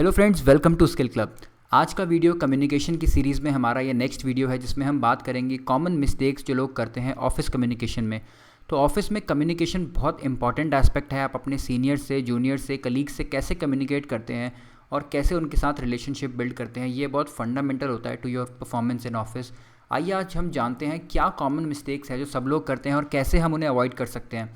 Hello friends, welcome to skill club. आज का video communication की सीरीज़ में हमारा ये नेक्स्ट वीडियो है जिसमें हम बात करेंगे कॉमन मिस्टेक्स जो लोग करते हैं ऑफिस कम्युनिकेशन में। तो ऑफिस में कम्युनिकेशन बहुत इंपॉर्टेंट एस्पेक्ट है। आप अपने सीनियर से, जूनियर से, कलीग से कैसे कम्युनिकेट करते हैं और कैसे उनके साथ रिलेशनशिप बिल्ड करते हैं, ये बहुत फंडामेंटल होता है to your performance in office. आइए आज हम जानते हैं क्या कॉमन मिस्टेक्स हैं जो सब लोग करते हैं और कैसे हम उन्हें अवॉइड कर सकते हैं।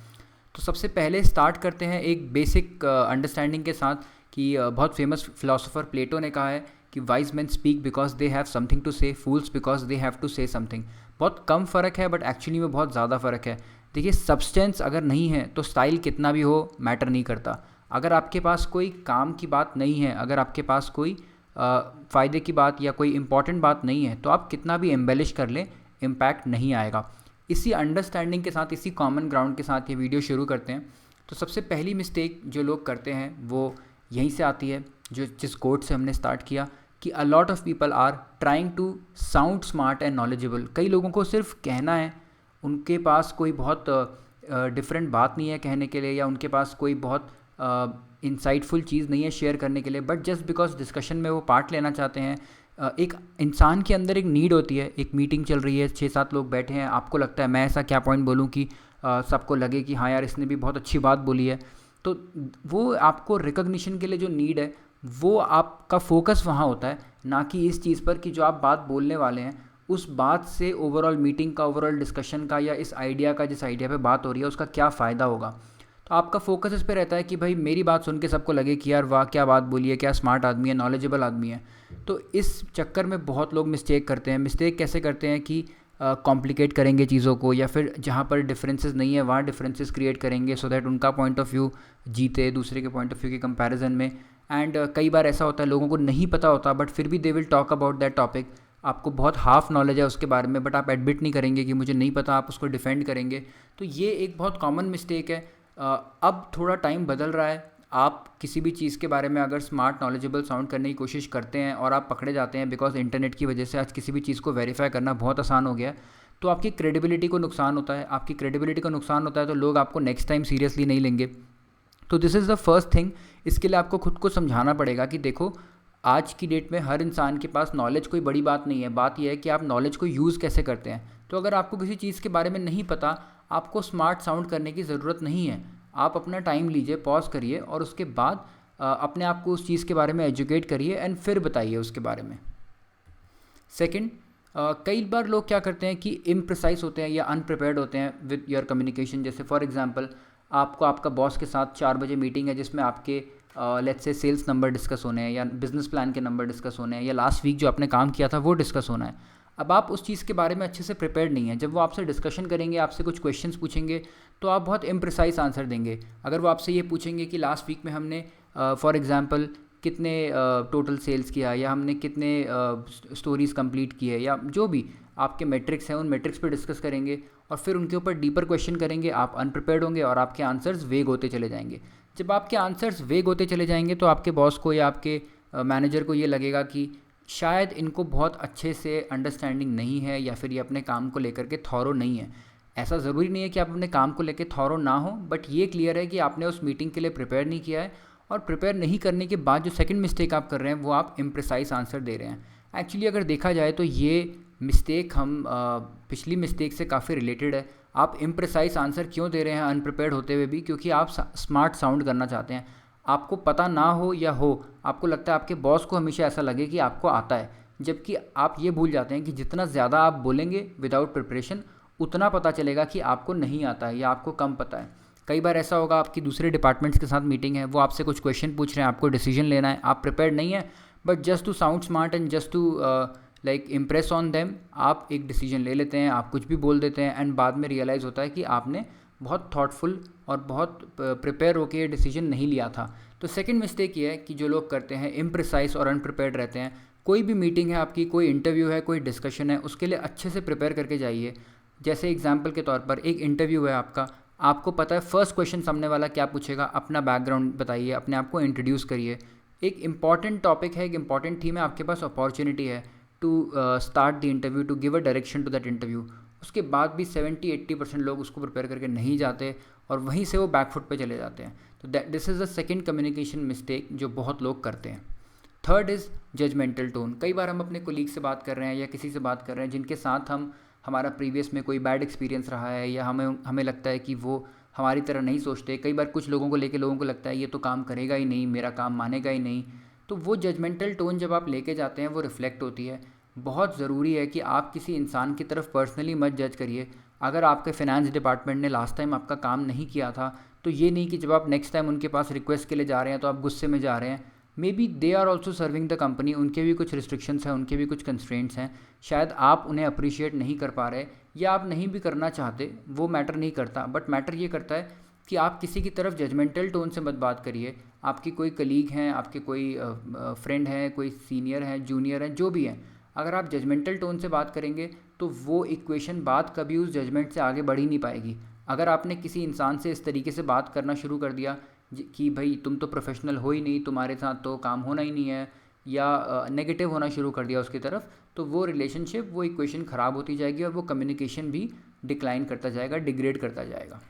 तो सबसे पहले स्टार्ट करते हैं एक बेसिक अंडरस्टैंडिंग के साथ कि बहुत फेमस फिलोसोफर प्लेटो ने कहा है कि wise man speak because they have something to say, fools because they have to say something. बहुत कम फ़र्क है बट एक्चुअली में बहुत ज़्यादा फ़र्क है। देखिए, सब्सटेंस अगर नहीं है तो स्टाइल कितना भी हो मैटर नहीं करता। अगर आपके पास कोई काम की बात नहीं है, अगर आपके पास कोई फ़ायदे की बात या कोई इंपॉर्टेंट बात नहीं है, तो आप कितना भी एम्बेलिश कर लें इम्पैक्ट नहीं आएगा। इसी अंडरस्टैंडिंग के साथ, इसी कॉमन ग्राउंड के साथ ये वीडियो शुरू करते हैं। तो सबसे पहली मिस्टेक जो लोग करते हैं वो यहीं से आती है, जो जिस कोट से हमने स्टार्ट किया कि a lot of people are trying to sound smart and knowledgeable. कई लोगों को सिर्फ कहना है, उनके पास कोई बहुत डिफरेंट बात नहीं है कहने के लिए, या उनके पास कोई बहुत इंसाइटफुल चीज़ नहीं है शेयर करने के लिए, बट जस्ट बिकॉज डिस्कशन में वो पार्ट लेना चाहते हैं। एक इंसान के अंदर एक नीड होती है। एक मीटिंग चल रही है, 6-7 लोग बैठे हैं, आपको लगता है मैं ऐसा क्या पॉइंट बोलूँ कि सबको लगे कि हाँ यार, इसने भी बहुत अच्छी बात बोली है। तो वो आपको रिकॉग्निशन के लिए जो नीड है, वो आपका फोकस वहाँ होता है, ना कि इस चीज़ पर कि जो आप बात बोलने वाले हैं उस बात से ओवरऑल मीटिंग का, ओवरऑल डिस्कशन का, या इस आइडिया का, जिस आइडिया पे बात हो रही है उसका क्या फ़ायदा होगा। तो आपका फोकस इस पे रहता है कि भाई मेरी बात सुन के सबको लगे कि यार वाह क्या बात बोली है, क्या स्मार्ट आदमी है, नॉलेजेबल आदमी है। तो इस चक्कर में बहुत लोग मिस्टेक करते हैं। मिस्टेक कैसे करते हैं कि कॉम्प्लिकेट करेंगे चीज़ों को, या फिर जहाँ पर डिफरेंसेस नहीं है वहाँ डिफरेंसेस क्रिएट करेंगे सो दैट उनका पॉइंट ऑफ व्यू जीते दूसरे के पॉइंट ऑफ व्यू के कंपैरिजन में। एंड कई बार ऐसा होता है लोगों को नहीं पता होता बट फिर भी they will talk about that topic. आपको बहुत हाफ नॉलेज है उसके बारे में बट आप एडमिट नहीं करेंगे कि मुझे नहीं पता, आप उसको डिफेंड करेंगे। तो ये एक बहुत कॉमन मिस्टेक है। अब थोड़ा टाइम बदल रहा है। आप किसी भी चीज़ के बारे में अगर स्मार्ट, नॉलेजेबल साउंड करने की कोशिश करते हैं और आप पकड़े जाते हैं, बिकॉज इंटरनेट की वजह से आज किसी भी चीज़ को वेरीफाई करना बहुत आसान हो गया है, तो आपकी क्रेडिबिलिटी को नुकसान होता है। आपकी क्रेडिबिलिटी को नुकसान होता है तो लोग आपको नेक्स्ट टाइम सीरियसली नहीं लेंगे। तो this is the first thing. इसके लिए आपको खुद को समझाना पड़ेगा कि देखो, आज की डेट में हर इंसान के पास नॉलेज कोई बड़ी बात नहीं है। बात यह है कि आप नॉलेज को यूज़ कैसे करते हैं। तो अगर आपको किसी चीज़ के बारे में नहीं पता, आपको स्मार्ट साउंड करने की ज़रूरत नहीं है। आप अपना टाइम लीजिए, पॉज करिए और उसके बाद अपने आप को उस चीज़ के बारे में एजुकेट करिए एंड फिर बताइए उसके बारे में। सेकंड, कई बार लोग क्या करते हैं कि इम्प्रिसाइज होते हैं या अनप्रिपेयर्ड होते हैं विद योर कम्युनिकेशन। जैसे फॉर एग्जांपल, आपको आपका बॉस के साथ 4 बजे मीटिंग है जिसमें आपके let's say sales number discuss होने हैं, या बिजनेस प्लान के नंबर डिस्कस होने हैं, या लास्ट वीक जो आपने काम किया था वो डिस्कस होना है। अब आप उस चीज़ के बारे में अच्छे से प्रिपेयर्ड नहीं है। जब वो आपसे डिस्कशन करेंगे, आपसे कुछ क्वेश्चंस पूछेंगे, तो आप बहुत इम्प्रिसाइज आंसर देंगे। अगर वो आपसे ये पूछेंगे कि लास्ट वीक में हमने फॉर एग्जांपल कितने टोटल सेल्स किया, या हमने कितने स्टोरीज़ कंप्लीट की है, या जो भी आपके मेट्रिक्स हैं उन मेट्रिक्स पर डिस्कस करेंगे और फिर उनके ऊपर डीपर क्वेश्चन करेंगे, आप अनप्रिपेयर्ड होंगे और आपके आंसर्स वेग होते चले जाएंगे। जब आपके आंसर्स वेग होते चले जाएंगे तो आपके बॉस को या आपके मैनेजर को ये लगेगा कि शायद इनको बहुत अच्छे से अंडरस्टैंडिंग नहीं है, या फिर ये अपने काम को लेकर के थॉरो नहीं है। ऐसा ज़रूरी नहीं है कि आप अपने काम को लेकर थॉरो ना हो, बट ये क्लियर है कि आपने उस मीटिंग के लिए प्रिपेयर नहीं किया है। और प्रिपेयर नहीं करने के बाद जो सेकंड मिस्टेक आप कर रहे हैं वो आप इम्प्रिसाइज आंसर दे रहे हैं। एक्चुअली अगर देखा जाए तो ये मिस्टेक हम पिछली मिस्टेक से काफ़ी रिलेटेड है। आप इम्प्रिसाइज आंसर क्यों दे रहे हैं अनप्रिपेयर्ड होते हुए भी? क्योंकि आप स्मार्ट साउंड करना चाहते हैं। आपको पता ना हो या हो, आपको लगता है आपके बॉस को हमेशा ऐसा लगे कि आपको आता है, जबकि आप ये भूल जाते हैं कि जितना ज़्यादा आप बोलेंगे विदाउट प्रिपरेशन, उतना पता चलेगा कि आपको नहीं आता है या आपको कम पता है। कई बार ऐसा होगा, आपकी दूसरे डिपार्टमेंट्स के साथ मीटिंग है, वो आपसे कुछ क्वेश्चन पूछ रहे हैं, आपको डिसीजन लेना है, आप प्रिपेयर्ड नहीं है, but just to sound smart and just to like impress on them, आप एक डिसीजन ले लेते हैं, आप कुछ भी बोल देते हैं एंड बाद में रियलाइज़ होता है कि आपने बहुत थॉटफुल और बहुत प्रिपेयर होकर ये डिसीजन नहीं लिया था। तो सेकंड मिस्टेक ये है कि जो लोग करते हैं इम्प्रिसाइज और अनप्रिपेयर्ड रहते हैं। कोई भी मीटिंग है आपकी, कोई इंटरव्यू है, कोई डिस्कशन है, उसके लिए अच्छे से प्रिपेयर करके जाइए। जैसे एग्जाम्पल के तौर पर एक इंटरव्यू है आपका, आपको पता है फर्स्ट क्वेश्चन सामने वाला क्या पूछेगा, अपना बैकग्राउंड बताइए, अपने आप को इंट्रोड्यूस करिए। एक इंपॉर्टेंट टॉपिक है, एक इंपॉर्टेंट थीम है, आपके पास अपॉर्चुनिटी है to start the interview, to give a direction to that interview. उसके बाद भी 70-80% लोग उसको प्रिपेयर करके नहीं जाते और वहीं से वो बैकफुट पे चले जाते हैं। तो this is the second communication mistake जो बहुत लोग करते हैं। Third is judgemental tone. कई बार हम अपने कोलीग से बात कर रहे हैं या किसी से बात कर रहे हैं जिनके साथ हमारा प्रीवियस में कोई बैड एक्सपीरियंस रहा है, या हमें लगता है कि वो हमारी तरह नहीं सोचते। कई बार कुछ लोगों को लगता है ये तो काम करेगा ही नहीं, मेरा काम मानेगा ही नहीं। तो वो जजमेंटल टोन जब आप लेके जाते हैं वो रिफ्लेक्ट होती है। बहुत ज़रूरी है कि आप किसी इंसान की तरफ पर्सनली मत जज करिए। अगर आपके फाइनेंस डिपार्टमेंट ने लास्ट टाइम आपका काम नहीं किया था, तो ये नहीं कि जब आप नेक्स्ट टाइम उनके पास रिक्वेस्ट के लिए जा रहे हैं तो आप गुस्से में जा रहे हैं। Maybe they are also serving the company, उनके भी कुछ रिस्ट्रिक्शंस हैं, उनके भी कुछ कंस्ट्रेंट्स हैं। शायद आप उन्हें अप्रिशिएट नहीं कर पा रहे या आप नहीं भी करना चाहते, वो मैटर नहीं करता। बट मैटर ये करता है कि आप किसी की तरफ जजमेंटल टोन से मत बात करिए। आपकी कोई कलीग हैं, आपके कोई फ्रेंड हैं, कोई सीनियर हैं, जूनियर हैं, जो भी हैं, अगर आप जजमेंटल टोन से बात करेंगे तो वो इक्वेशन बात कभी उस जजमेंट से आगे बढ़ ही नहीं पाएगी। अगर आपने किसी इंसान से इस तरीके से बात करना शुरू कर दिया कि भाई तुम तो प्रोफेशनल हो ही नहीं, तुम्हारे साथ तो काम होना ही नहीं है, या नेगेटिव होना शुरू कर दिया उसकी तरफ, तो वो रिलेशनशिप, वो इक्वेशन ख़राब होती जाएगी और वो कम्युनिकेशन भी डिक्लाइन करता जाएगा, डिग्रेड करता जाएगा।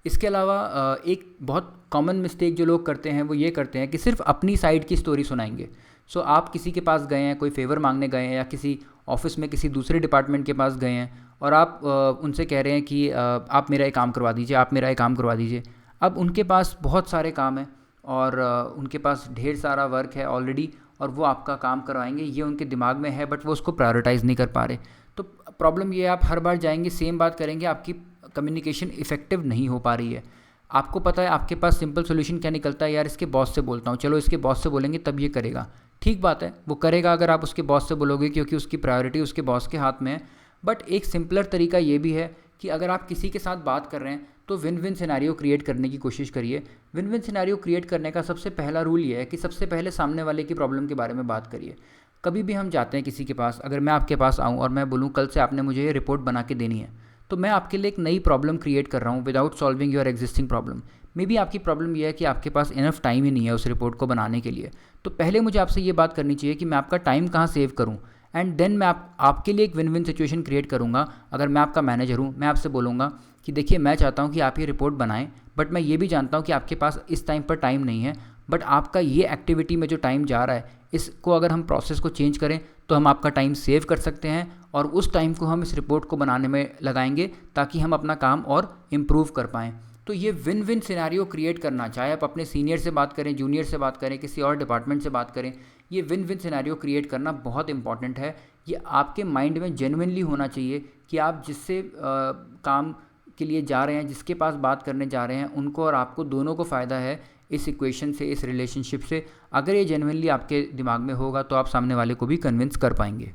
इसके अलावा एक बहुत कॉमन मिस्टेक जो लोग करते हैं वो ये करते हैं कि सिर्फ अपनी साइड की स्टोरी सुनाएंगे। सो आप किसी के पास गए हैं, कोई फेवर मांगने गए हैं, या किसी ऑफिस में किसी दूसरे डिपार्टमेंट के पास गए हैं और आप उनसे कह रहे हैं कि आप मेरा एक काम करवा दीजिए, आप मेरा एक काम करवा दीजिए। अब उनके पास बहुत सारे काम हैं और उनके पास ढेर सारा वर्क है ऑलरेडी, और वो आपका काम करवाएंगे, ये उनके दिमाग में है, बट वो उसको प्रायोरिटाइज़ नहीं कर पा रहे। तो प्रॉब्लम ये है, आप हर बार जाएंगे सेम बात करेंगे, आपकी कम्युनिकेशन इफेक्टिव नहीं हो पा रही है। आपको पता है आपके पास सिंपल सोल्यूशन क्या निकलता है, यार इसके बॉस से बोलता हूँ, चलो इसके बॉस से बोलेंगे तब ये करेगा। ठीक बात है, वो करेगा अगर आप उसके बॉस से बोलोगे, क्योंकि उसकी प्रायोरिटी उसके बॉस के हाथ में है। बट एक सिंपलर तरीका ये भी है कि अगर आप किसी के साथ बात कर रहे हैं तो विन विन सिनेरियो क्रिएट करने की कोशिश करिए। विन विन सिनेरियो क्रिएट करने का सबसे पहला रूल ये है कि सबसे पहले सामने वाले की प्रॉब्लम के बारे में बात करिए। कभी भी हम जाते हैं किसी के पास, अगर मैं आपके पास आऊँ और मैं बोलूँ कल से आपने मुझे ये रिपोर्ट बना के देनी है, तो मैं आपके लिए एक नई प्रॉब्लम क्रिएट कर रहा हूँ without solving your existing problem. May be आपकी प्रॉब्लम यह है कि आपके पास इनफ टाइम ही नहीं है उस रिपोर्ट को बनाने के लिए। तो पहले मुझे आपसे ये बात करनी चाहिए कि मैं आपका टाइम कहाँ सेव करूँ, एंड देन मैं आपके लिए एक विन विन सिचुएशन क्रिएट करूँगा। अगर मैं आपका मैनेजर हूँ, मैं आपसे बोलूँगा कि देखिए मैं चाहता हूँ कि आप ये रिपोर्ट बनाएं, बट मैं ये भी जानता हूँ कि आपके पास इस टाइम पर टाइम नहीं है, बट आपका ये एक्टिविटी में जो टाइम जा रहा है, इसको अगर हम प्रोसेस को चेंज करें तो हम आपका टाइम सेव कर सकते हैं, और उस टाइम को हम इस रिपोर्ट को बनाने में लगाएंगे ताकि हम अपना काम और इम्प्रूव कर पाएँ। तो ये विन विन सिनेरियो क्रिएट करना, चाहे आप अपने सीनियर से बात करें, जूनियर से बात करें, किसी और डिपार्टमेंट से बात करें, ये विन विन सिनेरियो क्रिएट करना बहुत इंपॉर्टेंट है। ये आपके माइंड में जेन्युइनली होना चाहिए कि आप जिससे काम के लिए जा रहे हैं, जिसके पास बात करने जा रहे हैं, उनको और आपको दोनों को फ़ायदा है इस इक्वेशन से, इस रिलेशनशिप से। अगर ये जेन्युइनली आपके दिमाग में होगा तो आप सामने वाले को भी कन्विंस कर पाएंगे।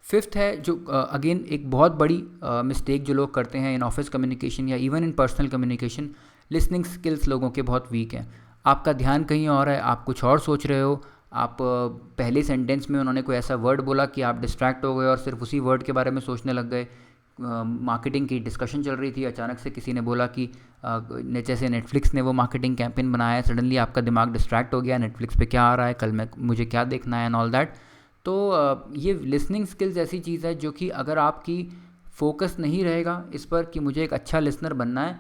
फिफ्थ है जो अगेन एक बहुत बड़ी मिस्टेक जो लोग करते हैं इन ऑफिस कम्युनिकेशन या even in personal communication, listening skills लोगों के बहुत वीक हैं। आपका ध्यान कहीं और है, आप कुछ और सोच रहे हो, आप पहले सेंटेंस में उन्होंने कोई ऐसा वर्ड बोला कि आप डिस्ट्रैक्ट हो गए और सिर्फ उसी वर्ड के बारे में सोचने लग गए। मार्केटिंग की डिस्कशन चल रही थी, अचानक से किसी ने बोला कि जैसे नेटफ्लिक्स ने वो मार्केटिंग कैंपेन बनाया है, सडनली आपका दिमाग डिस्ट्रैक्ट हो गया, नेटफ्लिक्स पे क्या आ रहा है, कल मुझे क्या देखना है एंड ऑल दैट। तो ये लिसनिंग स्किल्स ऐसी चीज़ है जो कि अगर आपकी फोकस नहीं रहेगा इस पर कि मुझे एक अच्छा लिसनर बनना है,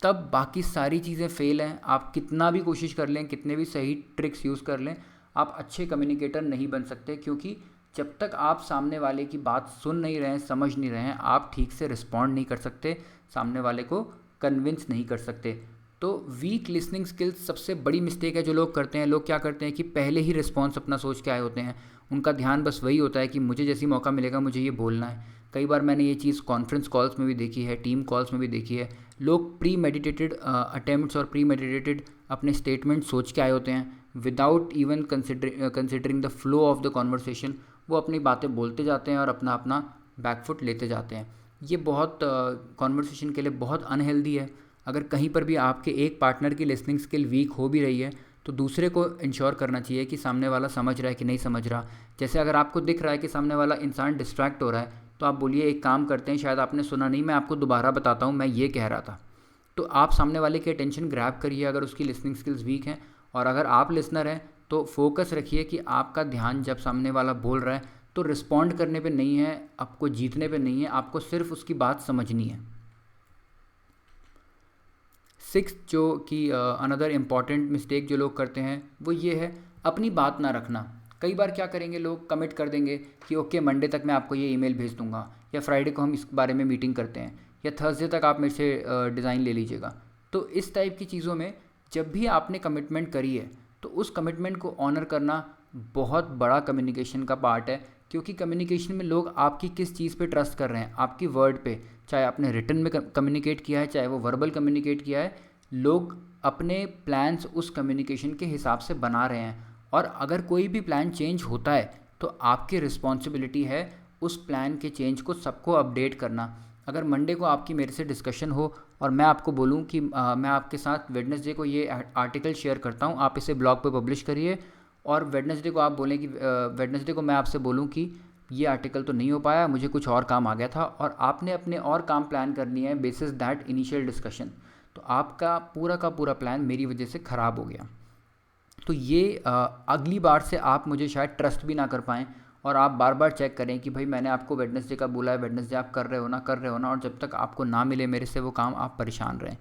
तब बाकी सारी चीज़ें फेल हैं। आप कितना भी कोशिश कर लें, कितने भी सही ट्रिक्स यूज़ कर लें, आप अच्छे कम्युनिकेटर नहीं बन सकते, क्योंकि जब तक आप सामने वाले की बात सुन नहीं रहे हैं, समझ नहीं रहे हैं, आप ठीक से रिस्पॉन्ड नहीं कर सकते, सामने वाले को कन्विंस नहीं कर सकते। तो वीक लिसनिंग स्किल्स सबसे बड़ी मिस्टेक है जो लोग करते हैं। लोग क्या करते हैं कि पहले ही रिस्पॉन्स अपना सोच के आए होते हैं, उनका ध्यान बस वही होता है कि मुझे जैसी मौका मिलेगा मुझे ये बोलना है। कई बार मैंने ये चीज़ कॉन्फ्रेंस कॉल्स में भी देखी है, टीम कॉल्स में भी देखी है। लोग प्री मेडिटेटेड अटेम्प्ट्स और प्री मेडिटेटेड अपने स्टेटमेंट सोच के आए होते हैं, without even considering the flow of the conversation. वो अपनी बातें बोलते जाते हैं और अपना अपना बैकफुट लेते जाते हैं। ये बहुत कॉन्वर्सेशन के लिए बहुत अनहेल्दी है। अगर कहीं पर भी आपके एक पार्टनर की लिसनिंग स्किल वीक हो भी रही है तो दूसरे को इंश्योर करना चाहिए कि सामने वाला समझ रहा है कि नहीं समझ रहा। जैसे अगर आपको दिख रहा है कि सामने वाला इंसान डिस्ट्रैक्ट हो रहा है, तो आप बोलिए एक काम करते हैं, शायद आपने सुना नहीं, मैं आपको दोबारा बताता हूँ, मैं ये कह रहा था। तो आप सामने वाले की अटेंशन ग्रैब करिए अगर उसकी लिसनिंग स्किल्स वीक हैं। और अगर आप लिसनर हैं तो फोकस रखिए कि आपका ध्यान जब सामने वाला बोल रहा है तो रिस्पॉन्ड करने पे नहीं है, आपको जीतने पे नहीं है, आपको सिर्फ उसकी बात समझनी है। सिक्स जो कि अनदर इम्पॉर्टेंट मिस्टेक जो लोग करते हैं वो ये है अपनी बात ना रखना। कई बार क्या करेंगे लोग, कमिट कर देंगे कि ओके मंडे तक मैं आपको ये ईमेल भेज दूंगा, या फ्राइडे को हम इस बारे में मीटिंग करते हैं, या थर्सडे तक आप मेरे से डिज़ाइन ले लीजिएगा। तो इस टाइप की चीज़ों में जब भी आपने कमिटमेंट करी है तो उस कमिटमेंट को ऑनर करना बहुत बड़ा कम्युनिकेशन का पार्ट है, क्योंकि कम्युनिकेशन में लोग आपकी किस चीज़ पे ट्रस्ट कर रहे हैं, आपकी वर्ड पे, चाहे आपने रिटन में कम्युनिकेट किया है चाहे वो वर्बल कम्युनिकेट किया है, लोग अपने प्लान्स उस कम्युनिकेशन के हिसाब से बना रहे हैं। और अगर कोई भी प्लान चेंज होता है तो आपकी रिस्पॉन्सिबिलिटी है उस प्लान के चेंज को सबको अपडेट करना। अगर मंडे को आपकी मेरे से डिस्कशन हो और मैं आपको बोलूं कि मैं आपके साथ वेडनेसडे को ये आर्टिकल शेयर करता हूं, आप इसे ब्लॉग पे पब्लिश करिए, और वेडनेसडे को आप बोलें कि वेडनेसडे को मैं आपसे बोलूं कि ये आर्टिकल तो नहीं हो पाया, मुझे कुछ और काम आ गया था, और आपने अपने और काम प्लान कर लिए हैं बेसिस दैट इनिशियल डिस्कशन, तो आपका पूरा का पूरा प्लान मेरी वजह से ख़राब हो गया। तो ये अगली बार से आप मुझे शायद ट्रस्ट भी ना कर पाएँ, और आप बार बार चेक करें कि भाई मैंने आपको वेडनेसडे का बोला है, वेडनेसडे आप कर रहे हो ना, और जब तक आपको ना मिले मेरे से वो काम आप परेशान रहें।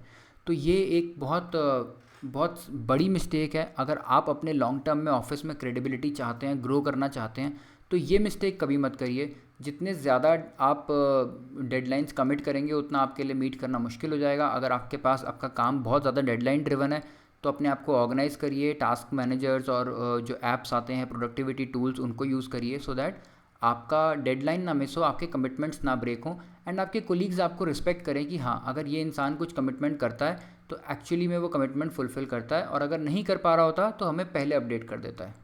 तो ये एक बहुत बड़ी मिस्टेक है। अगर आप अपने लॉन्ग टर्म में ऑफिस में क्रेडिबिलिटी चाहते हैं, ग्रो करना चाहते हैं, तो ये मिस्टेक कभी मत करिए। जितने ज़्यादा आप डेडलाइंस कमिट करेंगे उतना आपके लिए मीट करना मुश्किल हो जाएगा। अगर आपके पास आपका काम बहुत ज़्यादा डेडलाइन ड्रिवन है तो अपने आप को ऑर्गेनाइज़ करिए, टास्क मैनेजर्स और जो ऐप्स आते हैं प्रोडक्टिविटी टूल्स उनको यूज़ करिए, सो दैट आपका डेडलाइन ना मिस हो, आपके कमिटमेंट्स ना ब्रेक हों, एंड आपके कोलीग्स आपको रिस्पेक्ट करें कि हाँ अगर ये इंसान कुछ कमिटमेंट करता है तो एक्चुअली में वो कमिटमेंट फुलफ़िल करता है, और अगर नहीं कर पा रहा होता तो हमें पहले अपडेट कर देता है।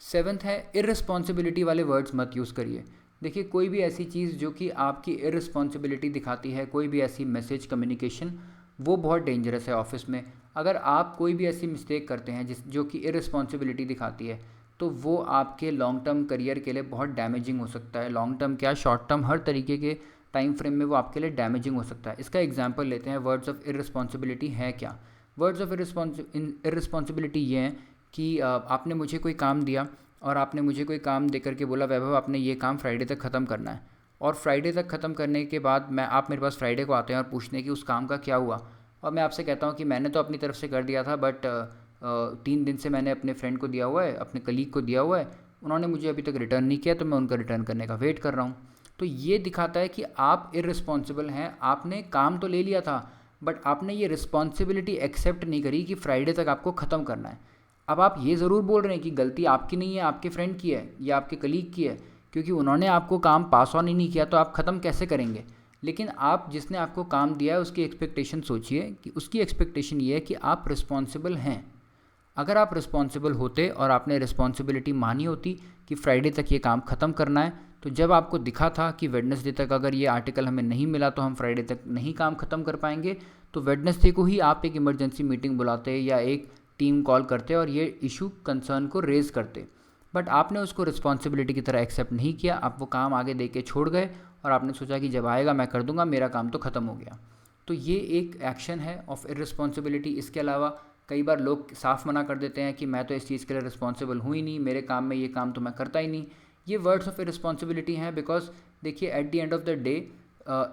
7th है इररिस्पॉन्सिबिलिटी वाले वर्ड्स मत यूज़ करिए। देखिए कोई भी ऐसी चीज़ जो कि आपकी इररिस्पॉन्सिबिलिटी दिखाती है, कोई भी ऐसी मैसेज कम्युनिकेशन, वो बहुत डेंजरस है ऑफिस में। अगर आप कोई भी ऐसी मिस्टेक करते हैं जो कि इररिस्पॉन्सिबिलिटी दिखाती है, तो वो आपके लॉन्ग टर्म करियर के लिए बहुत डैमेजिंग हो सकता है। लॉन्ग टर्म क्या, शॉर्ट टर्म, हर तरीके के टाइम फ्रेम में वो आपके लिए डैमेजिंग हो सकता है। इसका एग्जांपल लेते हैं, वर्ड्स ऑफ इररिस्पॉन्सिबिलिटी है क्या। वर्ड्स ऑफ इररिस्पॉन्सिबिलिटी ये हैं कि आपने मुझे कोई काम दिया और आपने मुझे कोई काम दे करके बोला वैभव आपने ये काम फ्राइडे तक ख़त्म करना है, और फ्राइडे तक ख़त्म करने के बाद आप मेरे पास फ्राइडे को आते हैं और पूछते हैं कि उस काम का क्या हुआ, और मैं आपसे कहता हूँ कि मैंने तो अपनी तरफ से कर दिया था, बट 3 दिन से मैंने अपने फ्रेंड को दिया हुआ है, अपने कलीग को दिया हुआ है, उन्होंने मुझे अभी तक रिटर्न नहीं किया, तो मैं उनका रिटर्न करने का वेट कर रहा हूँ। तो ये दिखाता है कि आप इररिस्पॉन्सिबल हैं। आपने काम तो ले लिया था बट आपने ये रिस्पॉन्सिबिलिटी एक्सेप्ट नहीं करी कि फ्राइडे तक आपको ख़त्म करना है। अब आप ये ज़रूर बोल रहे हैं कि गलती आपकी नहीं है, आपके फ्रेंड की है या आपके कलीग की है, क्योंकि उन्होंने आपको काम पास ऑन ही नहीं किया तो आप ख़त्म कैसे करेंगे। लेकिन आप जिसने आपको काम दिया है उसकी एक्सपेक्टेशन सोचिए कि उसकी एक्सपेक्टेशन ये है कि आप रिस्पॉन्सिबल हैं। अगर आप रिस्पॉन्सिबल होते और आपने रिस्पॉन्सिबिलिटी मानी होती कि फ्राइडे तक ये काम ख़त्म करना है, तो जब आपको दिखा था कि वेडनेसडे तक अगर ये आर्टिकल हमें नहीं मिला तो हम फ्राइडे तक नहीं काम ख़त्म कर पाएंगे, तो वेडनेसडे को ही आप एक इमरजेंसी मीटिंग बुलाते या एक टीम कॉल करते और ये इशू कंसर्न को रेज़ करते। बट आपने उसको रिस्पॉन्सिबिलिटी की तरह एक्सेप्ट नहीं किया, आप वो काम आगे दे के छोड़ गए और आपने सोचा कि जब आएगा मैं कर दूंगा, मेरा काम तो ख़त्म हो गया। तो ये एक एक्शन है ऑफ इररिस्पॉन्सिबिलिटी। इसके अलावा कई बार लोग साफ मना कर देते हैं कि मैं तो इस चीज़ के लिए रिस्पॉन्सिबल हूँ ही नहीं, मेरे काम में ये काम तो मैं करता ही नहीं। ये वर्ड्स ऑफ इररिस्पॉन्सिबिलिटी हैं, बिकॉज देखिए at the end of the day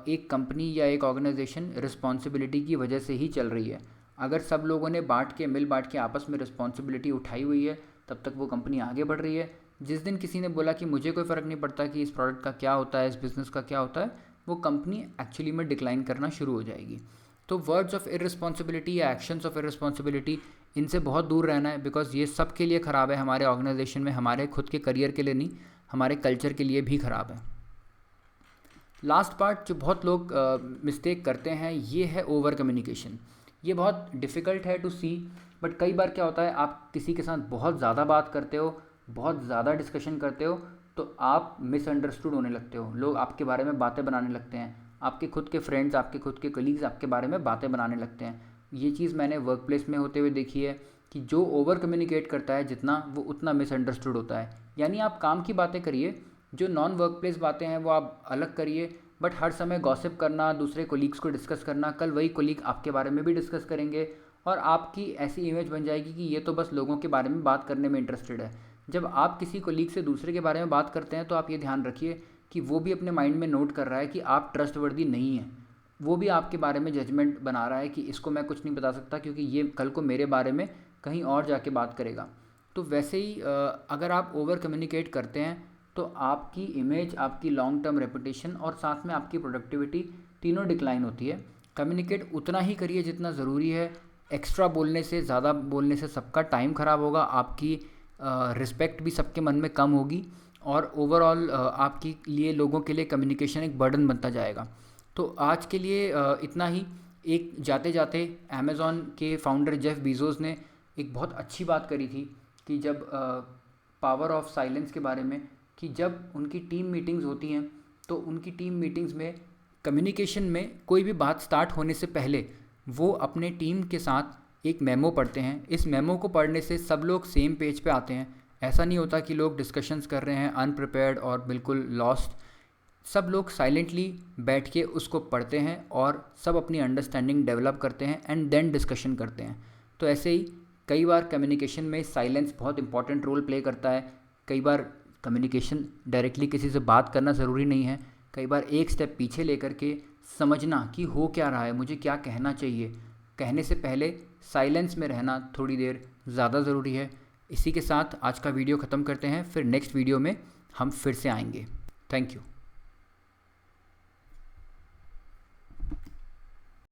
एक कंपनी या एक ऑर्गेनाइजेशन रिस्पॉन्सिबिलिटी की वजह से ही चल रही है। अगर सब लोगों ने मिल बांट के आपस में रिस्पॉन्सिबिलिटी उठाई हुई है तब तक वो कंपनी आगे बढ़ रही है। जिस दिन किसी ने बोला कि मुझे कोई फ़र्क नहीं पड़ता कि इस प्रोडक्ट का क्या होता है, इस बिज़नेस का क्या होता है, वो कंपनी एक्चुअली में डिक्लाइन करना शुरू हो जाएगी। तो वर्ड्स ऑफ इररिस्पॉन्सिबिलिटी या एक्शंस ऑफ इररिस्पॉन्सिबिलिटी, इनसे बहुत दूर रहना है, बिकॉज ये सब के लिए ख़राब है। हमारे ऑर्गेनाइजेशन में, हमारे खुद के करियर के लिए नहीं, हमारे कल्चर के लिए भी ख़राब है। लास्ट पार्ट जो बहुत लोग मिस्टेक करते हैं ये है ओवर कम्युनिकेशन। ये बहुत डिफ़िकल्ट है टू सी, बट कई बार क्या होता है आप किसी के साथ बहुत ज़्यादा बात करते हो, बहुत ज़्यादा डिस्कशन करते हो, तो आप मिसअंडरस्टूड होने लगते हो। लोग आपके बारे में बातें बनाने लगते हैं, आपके खुद के फ्रेंड्स, आपके खुद के कलीग्स आपके बारे में बातें बनाने लगते हैं। ये चीज़ मैंने वर्क प्लेस में होते हुए देखी है कि जो ओवर कम्युनिकेट करता है जितना, वो उतना मिसअंडरस्टूड होता है। यानी आप काम की बातें करिए, जो नॉन वर्क प्लेस बातें हैं वो आप अलग करिए, बट हर समय गॉसिप करना, दूसरे कोलीग्स को डिस्कस करना, कल वही कोलीग आपके बारे में भी डिस्कस करेंगे और आपकी ऐसी इमेज बन जाएगी कि ये तो बस लोगों के बारे में बात करने में इंटरेस्टेड है। जब आप किसी कोलीग से दूसरे के बारे में बात करते हैं तो आप ये ध्यान रखिए कि वो भी अपने माइंड में नोट कर रहा है कि आप ट्रस्टवर्दी नहीं हैं। वो भी आपके बारे में जजमेंट बना रहा है कि इसको मैं कुछ नहीं बता सकता क्योंकि ये कल को मेरे बारे में कहीं और जाके बात करेगा। तो वैसे ही अगर आप ओवर कम्युनिकेट करते हैं तो आपकी इमेज, आपकी लॉन्ग टर्म रेपुटेशन और साथ में आपकी प्रोडक्टिविटी तीनों डिक्लाइन होती है। कम्युनिकेट उतना ही करिए जितना ज़रूरी है। एक्स्ट्रा बोलने से, ज़्यादा बोलने से सबका टाइम ख़राब होगा, आपकी रिस्पेक्ट भी सबके मन में कम होगी और ओवरऑल आपके लिए, लोगों के लिए कम्युनिकेशन एक बर्डन बनता जाएगा। तो आज के लिए इतना ही। एक जाते जाते अमेज़ॉन के फाउंडर जेफ बीजोस ने एक बहुत अच्छी बात करी थी कि जब पावर ऑफ साइलेंस के बारे में, कि जब उनकी टीम मीटिंग्स होती हैं तो उनकी टीम मीटिंग्स में कम्युनिकेशन में कोई भी बात स्टार्ट होने से पहले वो अपने टीम के साथ एक मेमो पढ़ते हैं। इस मेमो को पढ़ने से सब लोग सेम पेज पे आते हैं। ऐसा नहीं होता कि लोग डिस्कशंस कर रहे हैं अनप्रिपेयर्ड और बिल्कुल लॉस्ट। सब लोग साइलेंटली बैठ के उसको पढ़ते हैं और सब अपनी अंडरस्टैंडिंग डेवलप करते हैं एंड देन डिस्कशन करते हैं। तो ऐसे ही कई बार कम्युनिकेशन में साइलेंस बहुत इंपॉर्टेंट रोल प्ले करता है। कई बार कम्युनिकेशन डायरेक्टली किसी से बात करना ज़रूरी नहीं है। कई बार एक स्टेप पीछे लेकर के समझना कि हो क्या रहा है, मुझे क्या कहना चाहिए, कहने से पहले साइलेंस में रहना थोड़ी देर ज़्यादा ज़रूरी है। इसी के साथ आज का वीडियो ख़त्म करते हैं, फिर नेक्स्ट वीडियो में हम फिर से आएंगे। Thank you.